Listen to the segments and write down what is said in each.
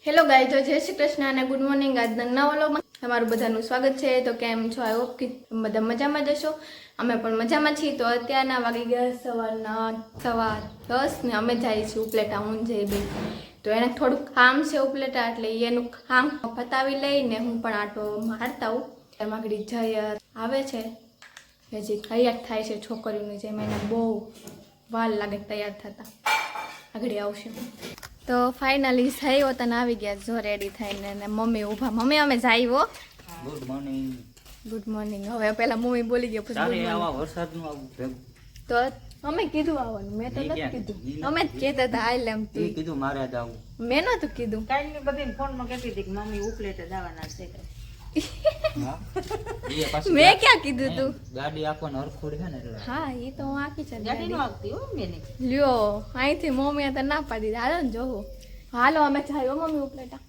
Hello ગાય તો જય શ્રી કૃષ્ણ અને ગુડ મોર્નિંગ આજના નવા વ્લોગમાં તમારું બધાનું સ્વાગત છે। તો કેમ છો? આઈ હોપ કે બધા મજામાં જશો। અમે પણ મજામાં છીએ। તો અત્યારના વાગી ગયા સવારના 10:15 ને અમે જઈએ છીએ ઉપલેટા હું જઈ બે। તો એને થોડુંક કામ છે ઉપલેટા એટલે એનું કામ પતાવી લઈને હું પણ આટો મારતા આવું। એમાં ઘડી જઈ આવે છે હજી તૈયાર થાય છે છોકરીઓની જેમ એને બહુ વાર લાગે તૈયાર થતા આગળ આવશે। તો ફાઇનલી થઈ હોતા આવી ગયા જો રેડી થઈને ને મમ્મી ઊભા મમ્મી અમે જાય હો ગુડ મોર્નિંગ ગુડ મોર્નિંગ હવે પેલા મમ્મી બોલી ગયા પછી તારે આવા વરસાદનું આવું ભેગું તો અમે કીધું આવવાનું મેં તો નથી કીધું અમે જ કહેતા હતા આઈ લેમ ઈ કીધું મારે જ આવું મેં નતું કીધું કાલની બધી ફોનમાં કહેતી હતી કે મમ્મી ઉપલેટે જવાના છે હા એ પાછી મેં ક્યાં કીધું તું ગાડી આખોને હરખુડ છે ને એટલે હા એ તો હું આખી છે ગાડી નો આવતી હો મેને લ્યો અહીંથી મમ્મીએ તો ના પાડી દીધી હાલો ને જોવું હાલો અમે જાય મમ્મી ઉપલેટા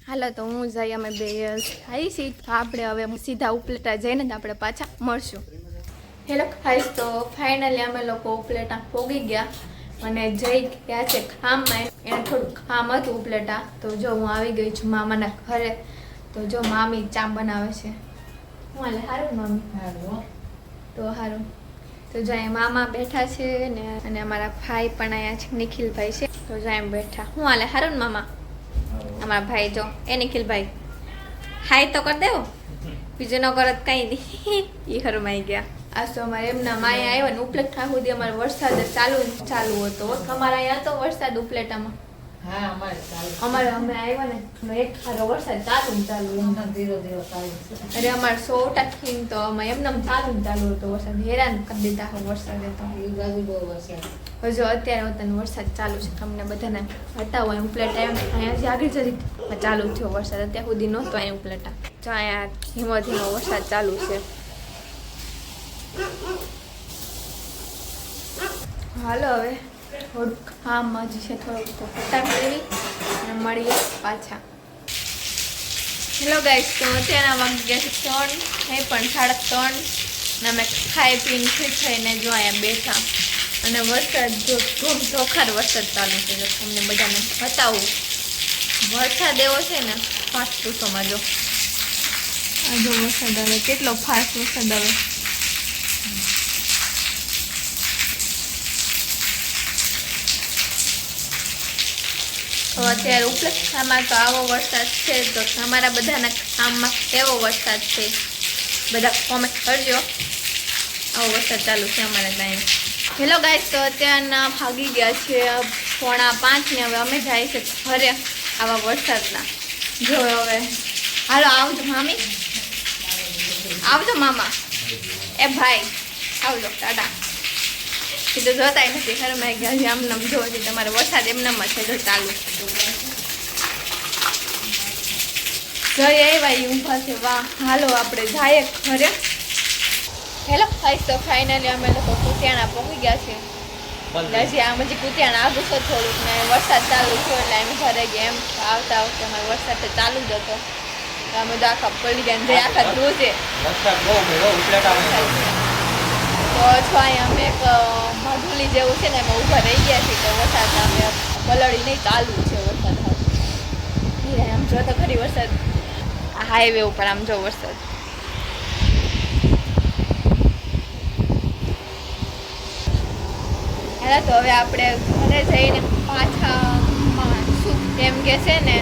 હાલો તો હું જઈ અમે બે આવી છીએ આપણે હવે સીધા ઉપલેટા જઈને જ આપણે પાછા મળશું। હેલો ખાઈશ તો ફાઇનલી અમે લોકો ઉપલેટા પોગી ગયા અને જઈ ગયા છે ખામમાં એને થોડું ખામ હતું ઉપલેટા તો જો હું આવી ગઈ છું મામાના ઘરે। તો જો મામી ચા બનાવે છે હું હાલે સારું મામી તો સારું તો જો અહીંયા મામા બેઠા છે ને અને અમારા ભાઈ પણ અહીંયા છે નિખિલભાઈ છે તો જો એમ બેઠા હું હાલે સારું ને મામા અમારા ભાઈ જો એ નિખિલભાઈ હાય તો કરી દેવો બીજું ન કરત કંઈ નહીં એ ખરમાઈ ગયા। આ તો અમારે એમના માયા આવ્યા ને ઉપલેટા સુધી અમારે વરસાદ ચાલુ હતો અમારા અહીંયા તો વરસાદ ઉપલેટામાં હા અમારે અમે આવ્યા ને એક ખારો વરસાદ ચાલુ ધીરો ધીરો ચાલુ છે અરે અમારે 100% તો અમે એમને ચાલુ હતો વરસાદ હેરાન કરી દીધા વરસાદે તો એ બાજુ બહુ વરસાદ હજુ અત્યારે વતન વરસાદ ચાલુ છે તમને બધાને હટાવો એમ ઉપલેટા એમ અહીંયાથી આગળ જરી ચાલુ થયો વરસાદ અત્યાર સુધી નહોતો અહીં ઉપલેટા જો અહીંયા ધીમો ધીમો વરસાદ ચાલુ છે। હાલો હવે થોડુંક કામ હજી છે થોડુંક તો ફટાફટ લેવી અને મળીએ પાછા। હેલો ગાઈસ તો અત્યારના વાગી ગયા છે 3 એ પણ 3:30 ને અમે ખાઈ પીને ફ્રી થઈને જો અહીંયા બેઠા અને વરસાદ જો ધોખાર વરસાદ ચાલુ છે જો તમને બધાને બતાવું વરસાદ એવો છે ને ફાસ્ટ પૂછોમાં જો આ જો વરસાદ આવે કેટલો ફાસ્ટ વરસાદ આવે તો અત્યારે ઉપલેટામાં તો આવો વરસાદ છે તો તમારા બધાના કામમાં કેવો વરસાદ છે બધા કોમેન્ટ કરજો। આવો વરસાદ ચાલુ છે અમારે ત્યાં। હેલો ગાઈસ તો અત્યારના ભાગી ગયા છે 4:45 ને હવે અમે જાય છે ઘરે આવા વરસાદના જો હવે હાલો આવજો મામી આવજો મામા એ ભાઈ આવજો ટાટા એ તો જોતા નથી ઘરમાં ગયા આમ નામ જો તમારે વરસાદ એમનામાં છે જો ચાલુ જઈ આવ્યા ઊભા છે વાહ હાલો આપણે જાય ઘરે। હેલો ખાઈશ તો ફાઇનલી અમે લોકો કુતિયાણા પહોંચી ગયા છે હજી આમ હજી કુતિયાણા આગળ છે થોડુંક ને વરસાદ ચાલુ થયો એટલે અમે ઘરે ગયા એમ આવતા વખતે અમારે વરસાદ તો ચાલુ જ હતો અમે તો આખા પડી ગયા ને આખા ધ્રુજે વરસાદ બહુ ભેગો ઉપલેટા તો અહીંયા અમે એક મધુલી જેવું છે ને એમાં ઊભા રહી ગયા છીએ તો વરસાદ અમે પલળી નહીં ચાલુ છે વરસાદ આમ જો તો ખરી વરસાદ હાઈવે ઉપર આમ જો વરસાદ હા તો હવે આપણે ઘરે જઈને પાછા શું એમ કે છે ને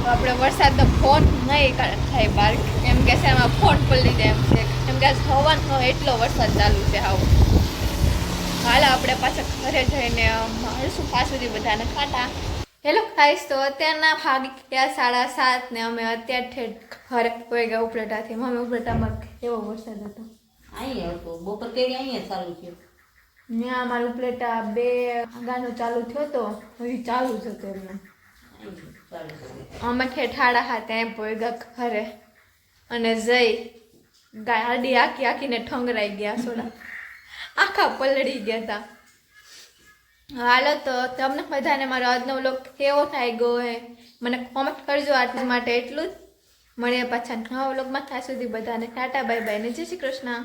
આપણે વરસાદનો ફોન નહીં થાય બહાર એમ કે છે એમાં ફોન પલળી જાય એમ છે એમ કે હવાનો એટલો વરસાદ ચાલુ છે આવું હાલ આપણે પાછા ઘરે જઈને મળશું પાછું બધાને ખાટા। હેલો ખાઈશ તો અત્યારના ભાગી ગયા 7:30 ને અમે અત્યારથી ઘરે કોઈ ગયા ઉપલેટાથી મમ્મી ઉપલેટામાં કેવો વરસાદ હતો અહીંયા હતો બપોર કેવી અહીંયા ચાલુ થયો ત્યાં અમારું ઉપલેટા 2 વાગ્યાનો ચાલુ થયો તો હજી ચાલુ જ હતો એમને અમે ઠેઠાડા હતા ત્યાં પોઈગા ઘરે અને જઈ ગાડી આખીને ઠંગરાઈ ગયા સોડા આખા પલળી ગયા હતા। હાલો તો તમને બધાને મારો આજનો વ્લોગ કેવો થઈ ગયો હે મને કોમેન્ટ કરજો આજ માટે એટલું જ મળીએ પાછા નવા વ્લોગમાં ત્યાં સુધી બધાને ટાટા બાય બાય ને જય શ્રી કૃષ્ણ।